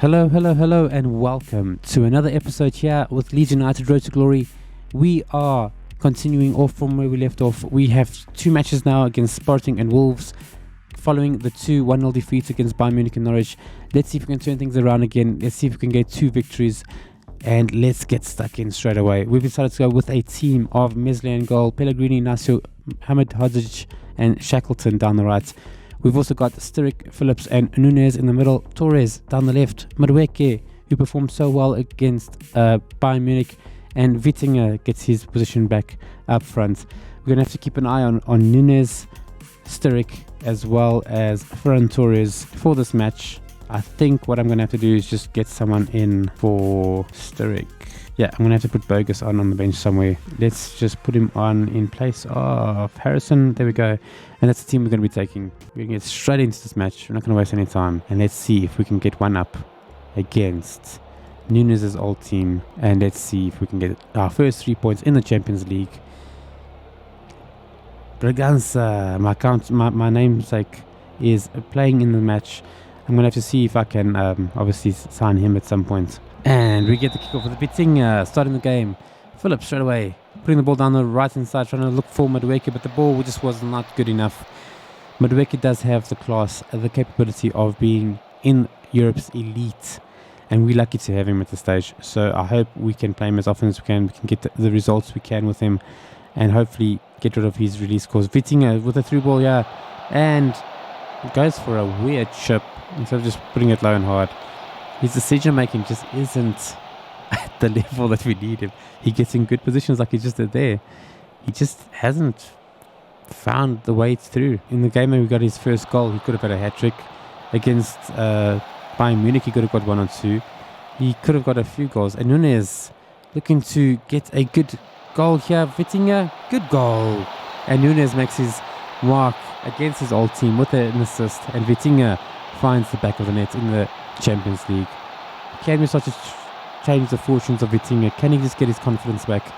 Hello, hello, hello, and welcome to another episode here with Leeds United Road to Glory. We are continuing off from where we left off. We have two matches now against Sporting and Wolves, following the 2-1-0 defeats against Bayern Munich and Norwich. Let's see if we can turn things around again. Let's see if we can get two victories, and let's get stuck in straight away. We've decided to go with a team of Meslier in goal, Pellegrini, Nasio, Hamid Hodzic, and Shackleton down the right. We've also got Sturridge, Phillips and Nunez in the middle, Torres down the left, Madueke, who performed so well against Bayern Munich, and Vittinger gets his position back up front. We're going to have to keep an eye on Nunez, Sturridge, as well as Ferran Torres for this match. I think what I'm going to have to do is just get someone in for Sturridge. Yeah, I'm going to have to put Bogus on the bench somewhere. Let's just put him on in place of Harrison. There we go. And that's the team we're going to be taking. We're going to get straight into this match. We're not going to waste any time. And let's see if we can get one up against Nunez's old team. And let's see if we can get our first 3 points in the Champions League. Braganza, my namesake, is playing in the match. I'm going to have to see if I can obviously sign him at some point. And we get the kickoff with Vittinger starting the game. Phillips straight away, putting the ball down the right hand side, trying to look for Madueke, but the ball just was not good enough. Madueke does have the class, the capability of being in Europe's elite, and we're lucky to have him at this stage. So I hope we can play him as often as we can. We can get the results we can with him, and hopefully get rid of his release cause. Vittinger with a through ball, yeah, and goes for a weird chip instead of just putting it low and hard. His decision making just isn't at the level that we need him. He gets in good positions like he's just there. He just hasn't found the way through. In the game when we got his first goal, he could have had a hat-trick. Against Bayern Munich, he could have got 1 or 2. He could have got a few goals. And Nunez looking to get a good goal here. Vittinger, good goal. And Nunez makes his mark against his old team with an assist. And Vittinger finds the back of the net in the Champions League. Can we start to change the fortunes of Vittinger? Can he just get his confidence back?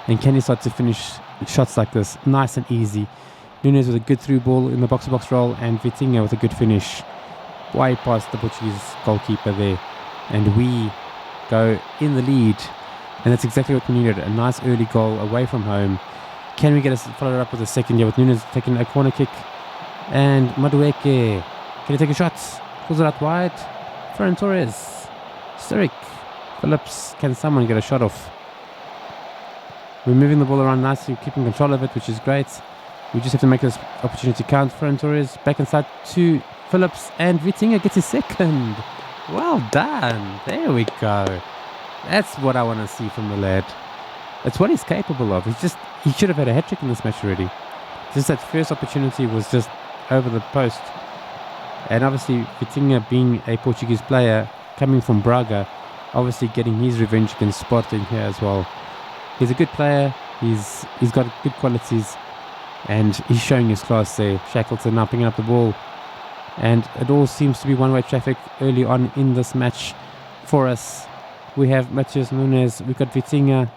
And can he start to finish shots like this? Nice and easy. Nunez with a good through ball in the box-to-box roll, and Vittinger with a good finish. Way past the Portuguese goalkeeper there. And we go in the lead. And that's exactly what we needed. A nice early goal away from home. Can we get us followed up with a second? Yeah, with Nunez taking a corner kick. And Madueke. Can he take a shot? Pulls it out wide. Ferran Torres, Sturridge, Phillips. Can someone get a shot off? We're moving the ball around nicely, keeping control of it, which is great. We just have to make this opportunity count. Ferran Torres back inside to Phillips, and Vittinger gets his second. Well done. There we go. That's what I want to see from the lad. That's what he's capable of. He should have had a hat-trick in this match already. Just that first opportunity was just over the post. And obviously, Vittinger being a Portuguese player, coming from Braga, obviously getting his revenge against Sporting here as well. He's a good player, he's got good qualities, and he's showing his class there. Shackleton now picking up the ball. And it all seems to be one-way traffic early on in this match for us. We have Matheus Nunes, we've got Vittinger,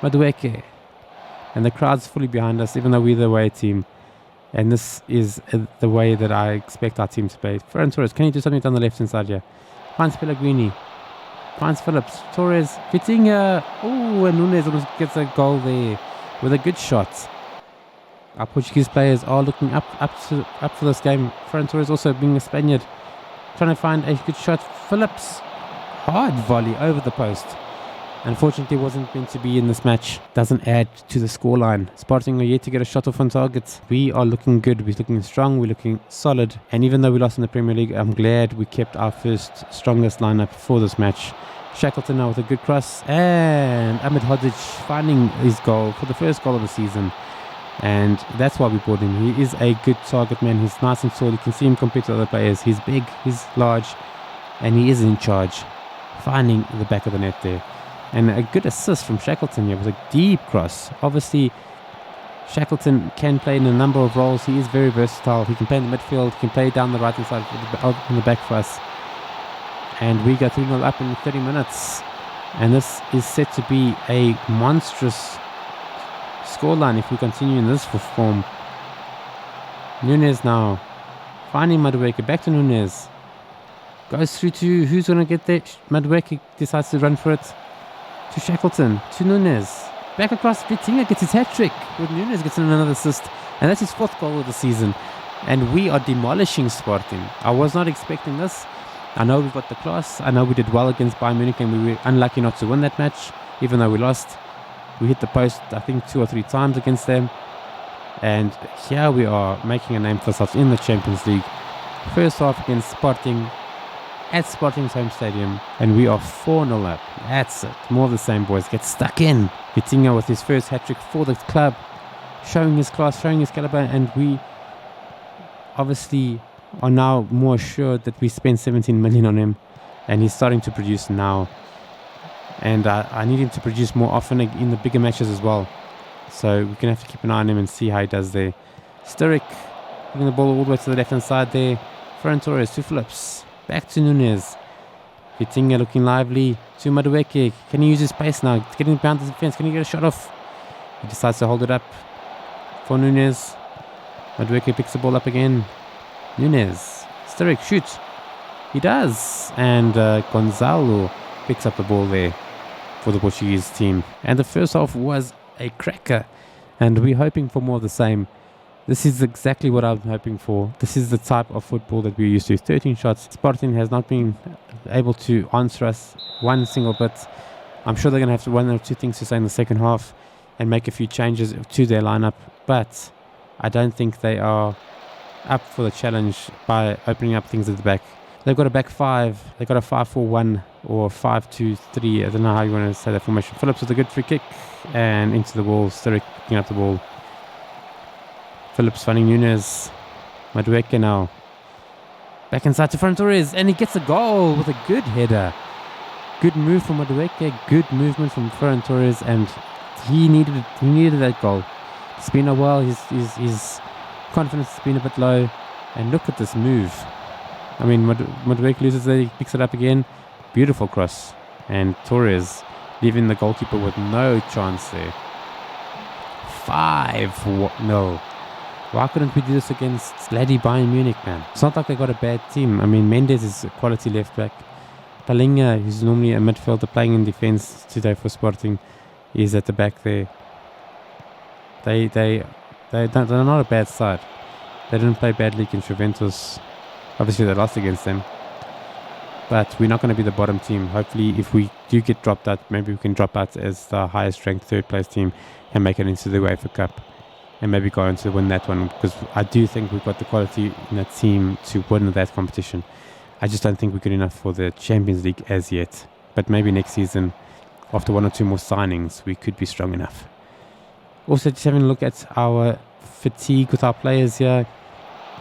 Madueke, and the crowd's fully behind us, even though we're the away team. And this is the way that I expect our team to play. Ferran Torres, can you do something down the left-hand side here? Finds Pellegrini. Finds Phillips. Torres. Vittinger. Oh, and Nunez almost gets a goal there with a good shot. Our Portuguese players are looking up for this game. Ferran Torres also being a Spaniard. Trying to find a good shot. Phillips. Hard volley over the post. Unfortunately, wasn't meant to be in this match. Doesn't add to the scoreline. Sporting are yet to get a shot off on target. We are looking good. We're looking strong. We're looking solid. And even though we lost in the Premier League, I'm glad we kept our first strongest lineup for this match. Shackleton now with a good cross. And Hamid Hodzic finding his goal for the first goal of the season. And that's why we bought him. He is a good target man. He's nice and tall. You can see him compare to other players. He's big, he's large, and he is in charge. Finding the back of the net there. And a good assist from Shackleton here with a deep cross. Obviously, Shackleton can play in a number of roles. He is very versatile. He can play in the midfield. He can play down the right-hand side in the back for us. And we go 3-0 up in 30 minutes. And this is set to be a monstrous scoreline if we continue in this form. Nunez now finding Madueke. Back to Nunez. Goes through to who's going to get there? Madueke decides to run for it. To Shackleton. To Nunes. Back across. Vitinha gets his hat-trick. With Nunes gets another assist. And that's his 4th goal of the season. And we are demolishing Sporting. I was not expecting this. I know we've got the class. I know we did well against Bayern Munich and we were unlucky not to win that match. Even though we lost. We hit the post, I think, 2 or 3 times against them. And here we are making a name for ourselves in the Champions League. First half against Sporting at Sporting's home stadium. And we are 4-0 up. That's it. More of the same, boys. Get stuck in. Vitinha with his first hat-trick for the club. Showing his class, showing his caliber. And we obviously are now more assured that we spent 17 million on him. And he's starting to produce now. And I need him to produce more often in the bigger matches as well. So we're going to have to keep an eye on him and see how he does there. Sturrock putting the ball all the way to the left-hand side there. Ferran Torres to Phillips. Back to Nunes. Vitinha looking lively. To Madueke. Can he use his pace now? It's getting behind the defense. Can he get a shot off? He decides to hold it up for Nunes. Madueke picks the ball up again. Nunes. Sturrock shoots. He does. And Gonzalo picks up the ball there for the Portuguese team. And the first half was a cracker. And we're hoping for more of the same. This is exactly what I'm hoping for. This is the type of football that we're used to. 13 shots. Sporting has not been able to answer us one single bit. I'm sure they're going to have to 1 or 2 things to say in the second half and make a few changes to their lineup. But I don't think they are up for the challenge by opening up things at the back. They've got a back 5. They've got a 5-4-1 or 5-2-3. I don't know how you want to say that formation. Phillips with a good free kick and into the wall. Sturrock picking up the ball. Phillips finding Nunes. Madueke now. Back inside to Ferran Torres. And he gets a goal with a good header. Good move from Madueke. Good movement from Ferran Torres. And he needed that goal. It's been a while. His confidence has been a bit low. And look at this move. I mean, Madueke loses it. He picks it up again. Beautiful cross. And Torres leaving the goalkeeper with no chance there. 5-0. Why couldn't we do this against Slady Bayern Munich, man? It's not like they got a bad team. I mean, Mendes is a quality left back. Palinha, who's normally a midfielder playing in defense today for Sporting, is at the back there. They're not a bad side. They didn't play badly against Juventus. Obviously, they lost against them. But we're not going to be the bottom team. Hopefully, if we do get dropped out, maybe we can drop out as the highest ranked 3rd place team and make it into the UEFA Cup. And maybe go on to win that one, because I do think we've got the quality in that team to win that competition. I just don't think we're good enough for the Champions League as yet. But maybe next season, after 1 or 2 more signings, we could be strong enough. Also, just having a look at our fatigue with our players here.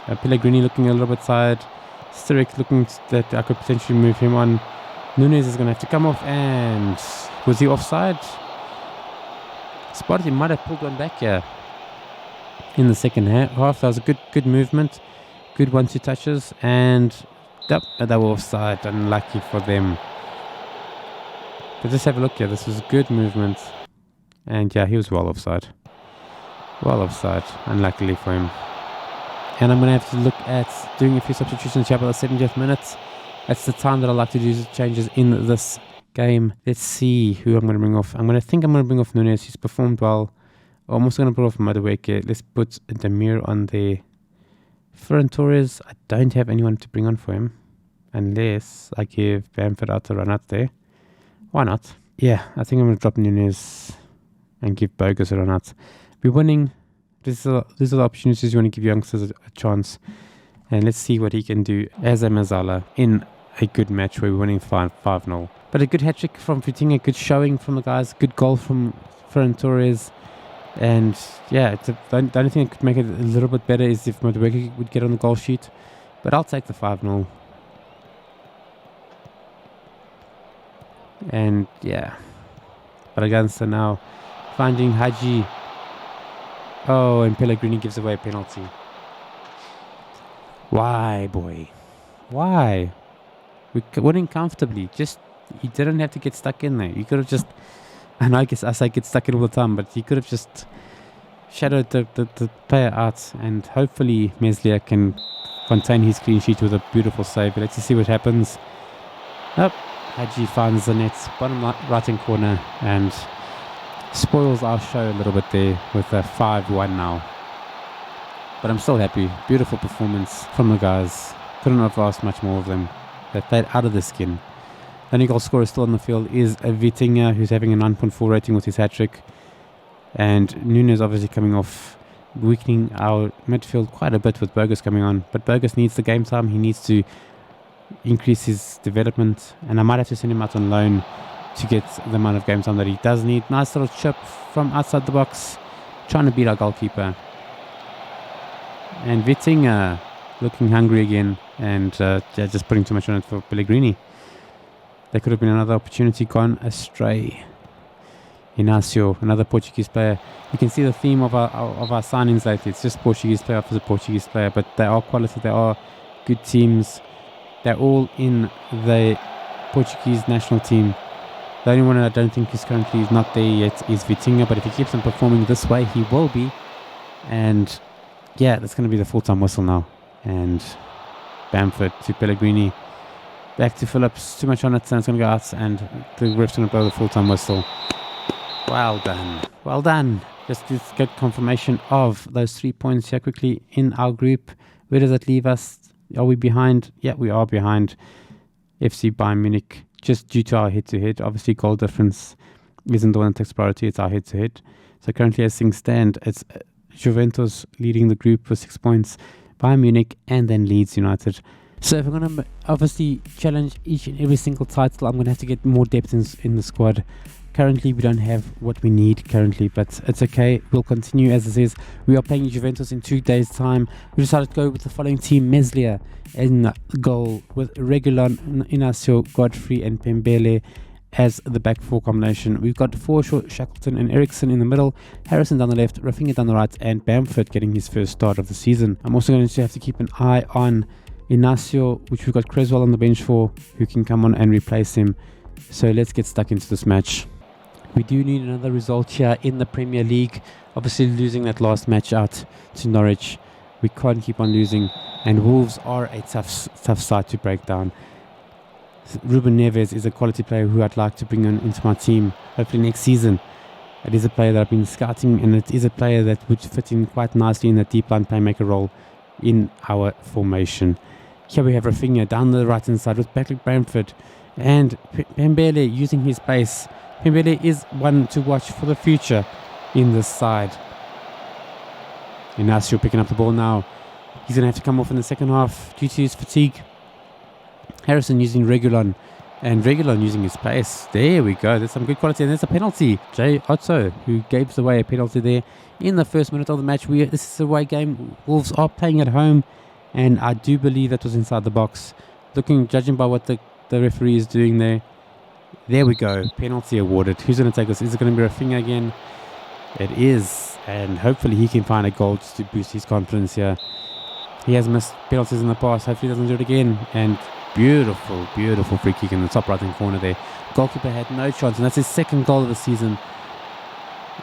Pellegrini looking a little bit tired. Sturrock looking that I could potentially move him on. Nunes is going to have to come off, and was he offside? Sporting might have pulled one back here. In the second half, that was a good movement, good 1-2 touches, and yep, they were offside. Unlucky for them. But just have a look here. This was good movement, and yeah, he was well offside. Unluckily for him. And I'm going to have to look at doing a few substitutions here by the 70th minute. That's the time that I like to do changes in this game. Let's see who I'm going to bring off. I'm going to bring off Nunes. He's performed well. I'm also going to put off Madueke. Let's put Demir on there. Ferran Torres, I don't have anyone to bring on for him. Unless I give Bamford out to run out there. Why not? Yeah, I think I'm going to drop Nunes and give Bogus a run out. We're winning. These are the opportunities you want to give youngsters a chance. And let's see what he can do as a Mazzala in a good match where we're winning 5-0. But a good hat-trick from Vitinha, good showing from the guys, good goal from Ferran Torres. And yeah, the only thing that could make it a little bit better is if Madueke would get on the goal sheet. But I'll take the 5-0. And yeah. Bragança now finding Haji. Oh, and Pellegrini gives away a penalty. Why, boy? Why? We're winning comfortably. He didn't have to get stuck in there. You could have just... And I guess I say get stuck in all the time, but he could have just shadowed the player out, and hopefully Meslier can contain his clean sheet with a beautiful save. Let's see what happens. Nope. Haji finds the net, bottom right-hand corner, and spoils our show a little bit there with a 5-1 now. But I'm still happy. Beautiful performance from the guys. Couldn't have asked much more of them. They played out of the skin. The only goal scorer still on the field is Vitinha, who's having a 9.4 rating with his hat-trick. And Nunes obviously coming off, weakening our midfield quite a bit with Burgess coming on. But Burgess needs the game time. He needs to increase his development. And I might have to send him out on loan to get the amount of game time that he does need. Nice little chip from outside the box, trying to beat our goalkeeper. And Vitinha looking hungry again, and just putting too much on it for Pellegrini. There could have been another opportunity gone astray. Inácio, another Portuguese player. You can see the theme of our signings lately. It's just Portuguese player after the Portuguese player, but they are quality. They are good teams. They're all in the Portuguese national team. The only one I don't think is currently not there yet is Vitinha, but if he keeps on performing this way, he will be. And yeah, that's going to be the full-time whistle now. And Bamford to Pellegrini. Back to Phillips. Too much on it, and it's going to go out, and the ref's going to blow the full-time whistle. Well done. Well done. Just to get confirmation of those 3 points here quickly in our group. Where does that leave us? Are we behind? Yeah, we are behind FC Bayern Munich, just due to our head-to-head. Obviously, goal difference isn't the one that takes priority. It's our head-to-head. So currently, as things stand, it's Juventus leading the group with 6 points, Bayern Munich, and then Leeds United. So if I'm going to obviously challenge each and every single title, I'm going to have to get more depth in the squad. Currently, we don't have what we need currently, but it's okay. We'll continue as it is. We are playing Juventus in 2 days' time. We decided to go with the following team: Meslier in goal, with Reguilon, Inácio, Godfrey, and Pembele as the back four combination. We've got Forshaw, Shackleton, and Eriksson in the middle, Harrison down the left, Rafinha down the right, and Bamford getting his first start of the season. I'm also going to have to keep an eye on Inácio, which we've got Creswell on the bench for, who can come on and replace him. So let's get stuck into this match. We do need another result here in the Premier League. Obviously losing that last match out to Norwich. We can't keep on losing, and Wolves are a tough side to break down. Ruben Neves is a quality player who I'd like to bring on into my team hopefully next season. It is a player that I've been scouting, and it is a player that would fit in quite nicely in that deep line playmaker role in our formation. Here we have Rafinha down the right hand side with Patrick Bamford and Pembele using his pace. Pembele is one to watch for the future in this side. Inácio picking up the ball now. He's going to have to come off in the second half due to his fatigue. Harrison using Reguilon, and Reguilon using his pace. There we go. There's some good quality, and there's a penalty. Jay Otto, who gave away a penalty there in the first minute of the match. This is a away game. Wolves are playing at home, and I do believe that was inside the box. Judging by what the referee is doing there. There we go. Penalty awarded. Who's going to take this? Is it going to be Rafinha again? It is, and hopefully he can find a goal just to boost his confidence here. He has missed penalties in the past. Hopefully he doesn't do it again. And beautiful, beautiful free kick in the top right-hand corner there. Goalkeeper had no chance, and that's his second goal of the season.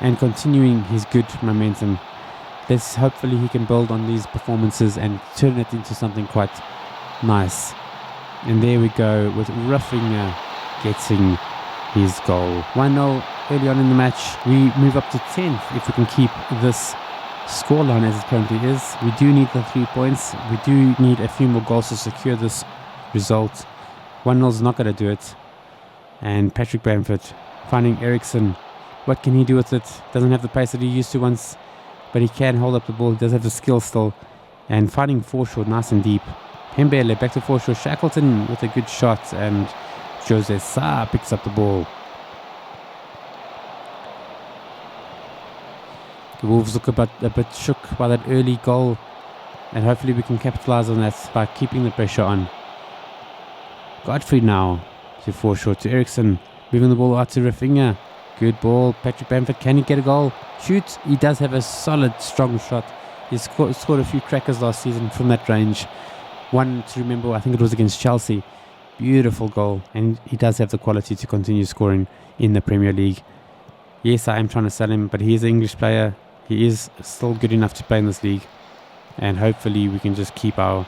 And continuing his good momentum. Hopefully he can build on these performances and turn it into something quite nice. And there we go with Rafinha getting his goal. 1-0 early on in the match. We move up to 10th if we can keep this scoreline as it currently is. We do need the 3 points. We do need a few more goals to secure this result. 1-0 is not going to do it. And Patrick Bamford finding Eriksson. What can he do with it? Doesn't have the pace that he used to once, but he can hold up the ball. He does have the skill still. And finding Forshaw nice and deep. Pembele back to Forshaw. Shackleton with a good shot, and Jose Sa picks up the ball. The Wolves look a bit shook by that early goal, and hopefully we can capitalize on that by keeping the pressure on. Godfrey now to Forshaw, to Eriksson, moving the ball out to Rafinha. Good ball. Patrick Bamford, can he get a goal? Shoots. He does have a solid, strong shot. He scored a few crackers last season from that range. One to remember, I think it was against Chelsea. Beautiful goal, and he does have the quality to continue scoring in the Premier League. Yes, I am trying to sell him, but he is an English player. He is still good enough to play in this league, and hopefully we can just keep our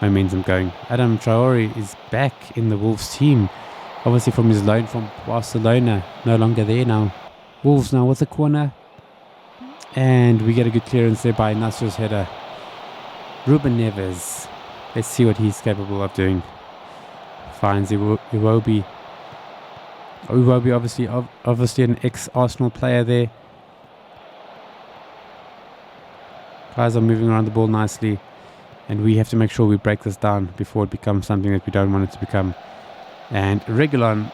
momentum going. Adam Traore is back in the Wolves team. Obviously from his loan from Barcelona. No longer there now. Wolves now with the corner. And we get a good clearance there by Nasser's header. Ruben Neves. Let's see what he's capable of doing. Finds Iwobi. Iwobi obviously an ex-Arsenal player there. Guys are moving around the ball nicely. And we have to make sure we break this down before it becomes something that we don't want it to become. And Reguilon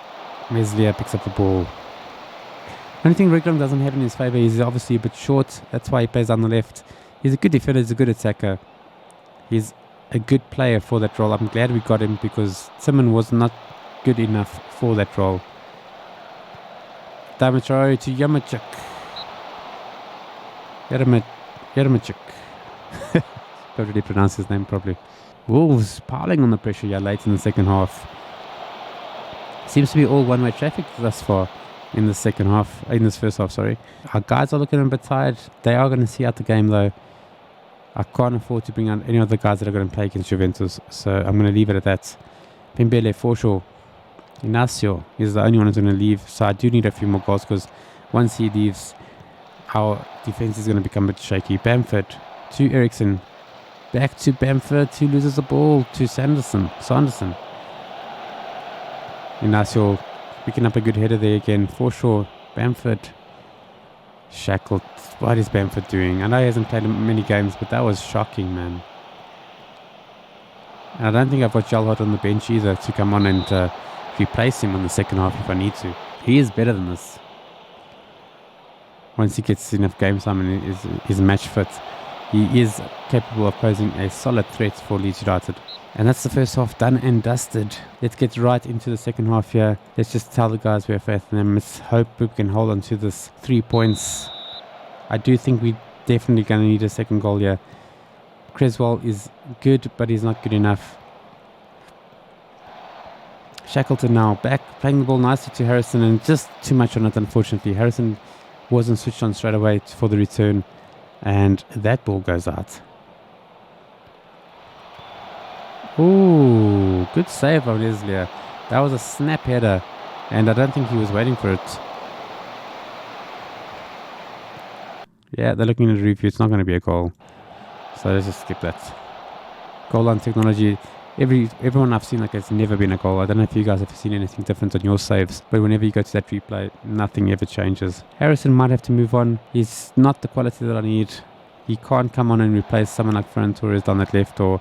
Meslier picks up the ball. Only thing Reguilon doesn't have in his favour, he's obviously a bit short. That's why he plays on the left. He's a good defender, he's a good attacker. He's a good player for that role. I'm glad we got him because Simon was not good enough for that role. Damatrari to Yaremchuk. Yaremchuk. Don't really pronounce his name properly. Wolves piling on the pressure here late in the second half. Seems to be all one-way traffic thus far in the second half. In this first half, sorry. Our guys are looking a bit tired. They are going to see out the game though. I can't afford to bring out any of the guys that are going to play against Juventus, so I'm going to leave it at that. Pembele, Forshaw, Inacio is the only one who's going to leave, so I do need a few more goals because once he leaves, our defense is going to become a bit shaky. Bamford to Eriksson, back to Bamford, who loses the ball to Sanderson. Inacio picking up a good header there again. Forshaw, Bamford, Shackled. What is Bamford doing? I know he hasn't played many games, but that was shocking, man. And I don't think I've got Jalhot on the bench either to come on and replace him in the second half if I need to. He is better than this. Once he gets enough game time and is match fit, he is capable of posing a solid threat for Leeds United. And that's the first half done and dusted. Let's get right into the second half here. Let's just tell the guys we have faith in them. Let's hope we can hold on to this 3 points. I do think we're definitely going to need a second goal here. Creswell is good, but he's not good enough. Shackleton now back, playing the ball nicely to Harrison, and just too much on it, unfortunately. Harrison wasn't switched on straight away for the return, and that ball goes out. Ooh, good save by Leslie. That was a snap header, and I don't think he was waiting for it. Yeah, they're looking at the review. It's not going to be a goal. So let's just skip that. Goal line technology. Everyone I've seen, like, it's never been a goal. I don't know if you guys have seen anything different on your saves, but whenever you go to that replay, nothing ever changes. Harrison might have to move on. He's not the quality that I need. He can't come on and replace someone like Ferran Torres down that left or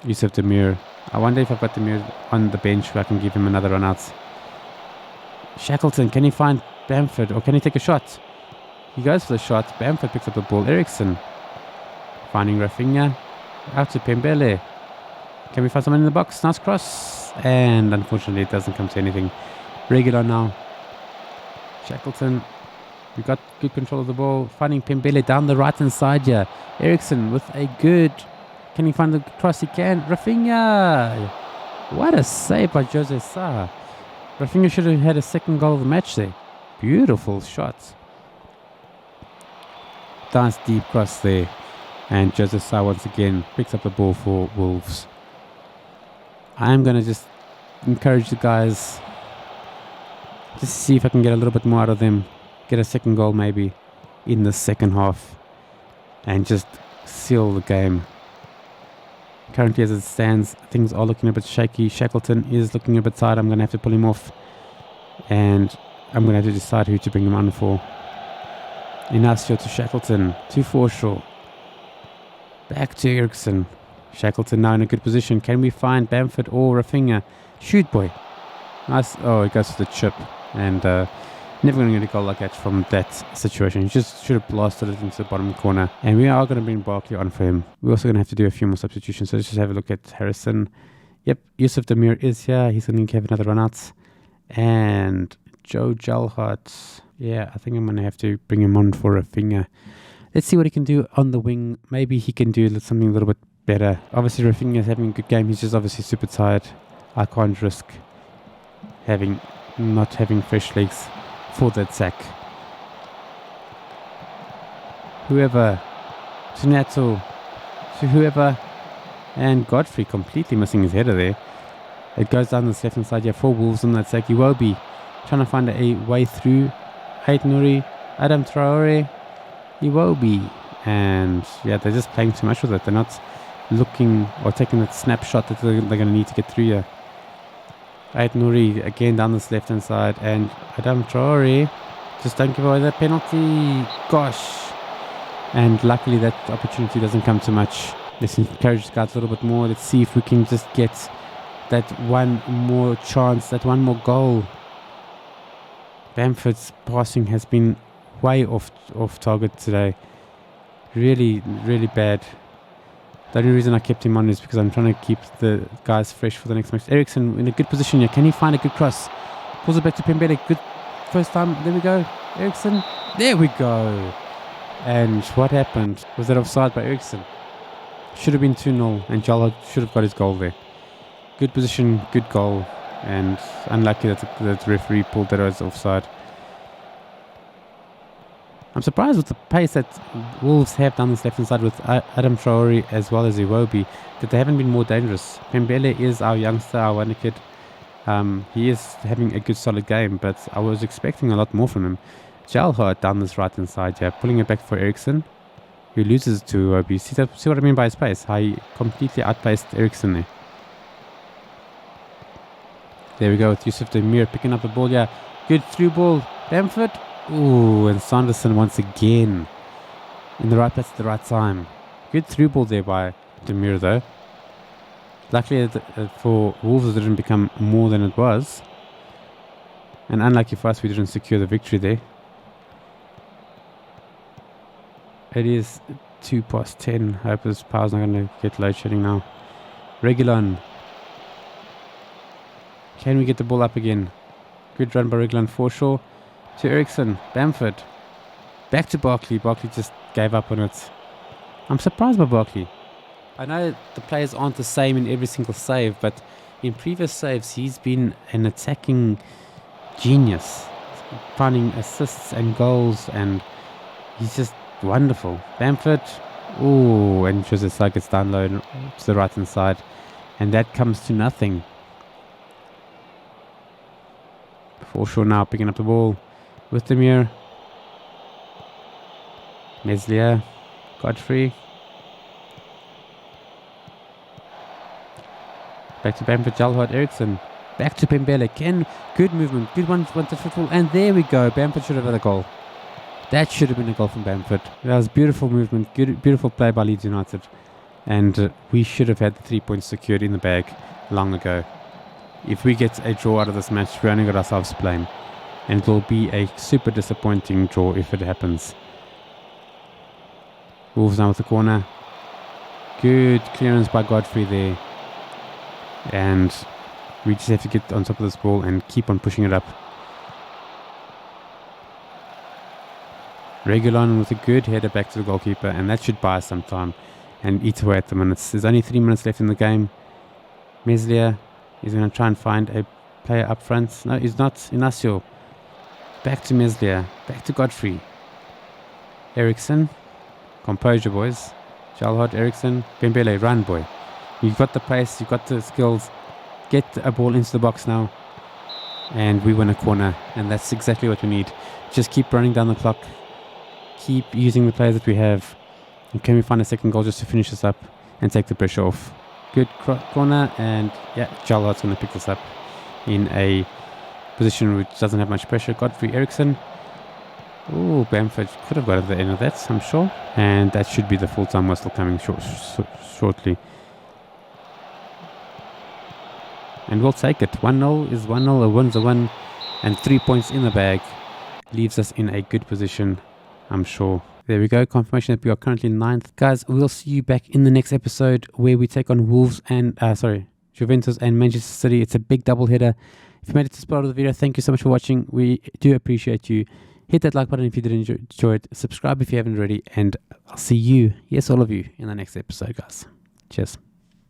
Yusuf Demir. I wonder if I've got Demir on the bench where I can give him another run out. Shackleton, can he find Bamford or can he take a shot? He goes for the shot. Bamford picks up the ball. Eriksson finding Rafinha. Out to Pembele. Can we find someone in the box? Nice cross. And unfortunately it doesn't come to anything. Regular now. Shackleton. We got good control of the ball. Finding Pembele down the right hand side here. Eriksson with a good... Can he find the cross? He can. Rafinha. What a save by Jose Sa. Rafinha should have had a second goal of the match there. Beautiful shot. Nice deep cross there. And Jose Sa once again picks up the ball for Wolves. I am going to just encourage the guys. Just see if I can get a little bit more out of them. Get a second goal maybe in the second half. And just seal the game. Currently as it stands, things are looking a bit shaky. Shackleton is looking a bit tired. I'm going to have to pull him off. And I'm going to have to decide who to bring him on for. Inacio to Shackleton. To Forshaw. Back to Eriksson. Shackleton now in a good position. Can we find Bamford or Rafinha? Shoot, boy. Nice. Oh, it goes to the chip. And never going to get a goal like that from that situation. He just should have blasted it into the bottom corner. And we are going to bring Barkley on for him. We're also going to have to do a few more substitutions. So let's just have a look at Harrison. Yep, Yusuf Demir is here. He's going to have another run out. And Joe Jalhart. Yeah, I think I'm going to have to bring him on for Rafinha. Let's see what he can do on the wing. Maybe he can do something a little bit better. Obviously, Rafinha is having a good game. He's just obviously super tired. I can't risk not having fresh legs for that sack. Whoever, to Nato, to whoever, And Godfrey completely missing his header there. It goes down this left-hand side. You have 4 Wolves on that side. Iwobi trying to find a way through. Ait Nouri, Adam Traore, Iwobi. And yeah, they're just playing too much with it. They're not looking or taking that snapshot that they're going to need to get through here. Ait Nouri again down this left-hand side. And Adam Traore, just don't give away that penalty. Gosh. And luckily that opportunity doesn't come too much. Let's encourage the guys a little bit more. Let's see if we can just get that one more chance, that one more goal. Bamford's passing has been way off target today. Really, really bad. The only reason I kept him on is because I'm trying to keep the guys fresh for the next match. Eriksson in a good position here. Can he find a good cross? Pulls it back to Pembele. Good first time. There we go. Eriksson. There we go. And what happened? Was that offside by Eriksson? Should have been 2-0, and Jalad should have got his goal there. Good position, good goal, and unlucky that the referee pulled that as offside. I'm surprised with the pace that Wolves have down this left-hand side with Adam Traore as well as Iwobi, that they haven't been more dangerous. Pembele is our youngster, our wonder kid. He is having a good solid game, but I was expecting a lot more from him. Jalhard down this right-hand side here, pulling it back for Eriksson. He loses to Iwobi. See what I mean by his pace? How he completely outpaced Eriksson there. There we go with Yusuf Demir picking up the ball. Yeah, good through ball. Bamford. Ooh, and Sanderson once again in the right place at the right time. Good through ball there by Demir though. Luckily for Wolves it didn't become more than it was. And unlucky for us we didn't secure the victory there. It is 10:02. I hope this power's not going to get load shedding now. Reguilon. Can we get the ball up again? Good run by Reguilon. Forshaw to Eriksson. Bamford. Back to Barkley. Barkley just gave up on it. I'm surprised by Barkley. I know the players aren't the same in every single save, but in previous saves he's been an attacking genius. Finding assists and goals, and he's just wonderful. Bamford. Ooh, and Jose Sa gets down low to the right hand side, and that comes to nothing. Forshaw now picking up the ball with Demir. Meslier. Godfrey. Back to Bamford, Jalhard, Eriksson. Back to Pembele. Good movement. Good one to football. And there we go. Bamford should have had a goal. That should have been a goal from Bamford. That was beautiful movement. Good, beautiful play by Leeds United. And we should have had the 3 points secured in the bag long ago. If we get a draw out of this match, we only got ourselves to blame. And it will be a super disappointing draw if it happens. Wolves now with the corner. Good clearance by Godfrey there. And we just have to get on top of this ball and keep on pushing it up. Reguilon with a good header back to the goalkeeper, and that should buy us some time and eat away at the minutes. There's only 3 minutes left in the game. Meslier is going to try and find a player up front. No, he's not. Inacio. Back to Meslier. Back to Godfrey. Eriksson. Composure, boys. Jalhard, Eriksson. Pembele, run, boy. You've got the pace. You've got the skills. Get a ball into the box now. And we win a corner. And that's exactly what we need. Just keep running down the clock. Keep using the players that we have. And can we find a second goal just to finish this up and take the pressure off? Good corner, and yeah, Jalhard's going to pick this up in a position which doesn't have much pressure. Godfrey, Eriksson. Oh, Bamford could have got at the end of that, I'm sure. And that should be the full-time whistle coming shortly. And we'll take it. 1-0 is 1-0, a win's a win, and 3 points in the bag leaves us in a good position, I'm sure. There we go, confirmation that we are currently 9th. Guys, we'll see you back in the next episode where we take on Wolves and, Juventus and Manchester City. It's a big double header. If you made it to this part of the video, thank you so much for watching. We do appreciate you. Hit that like button if you did enjoy it. Subscribe if you haven't already. And I'll see you, yes, all of you, in the next episode, guys. Cheers.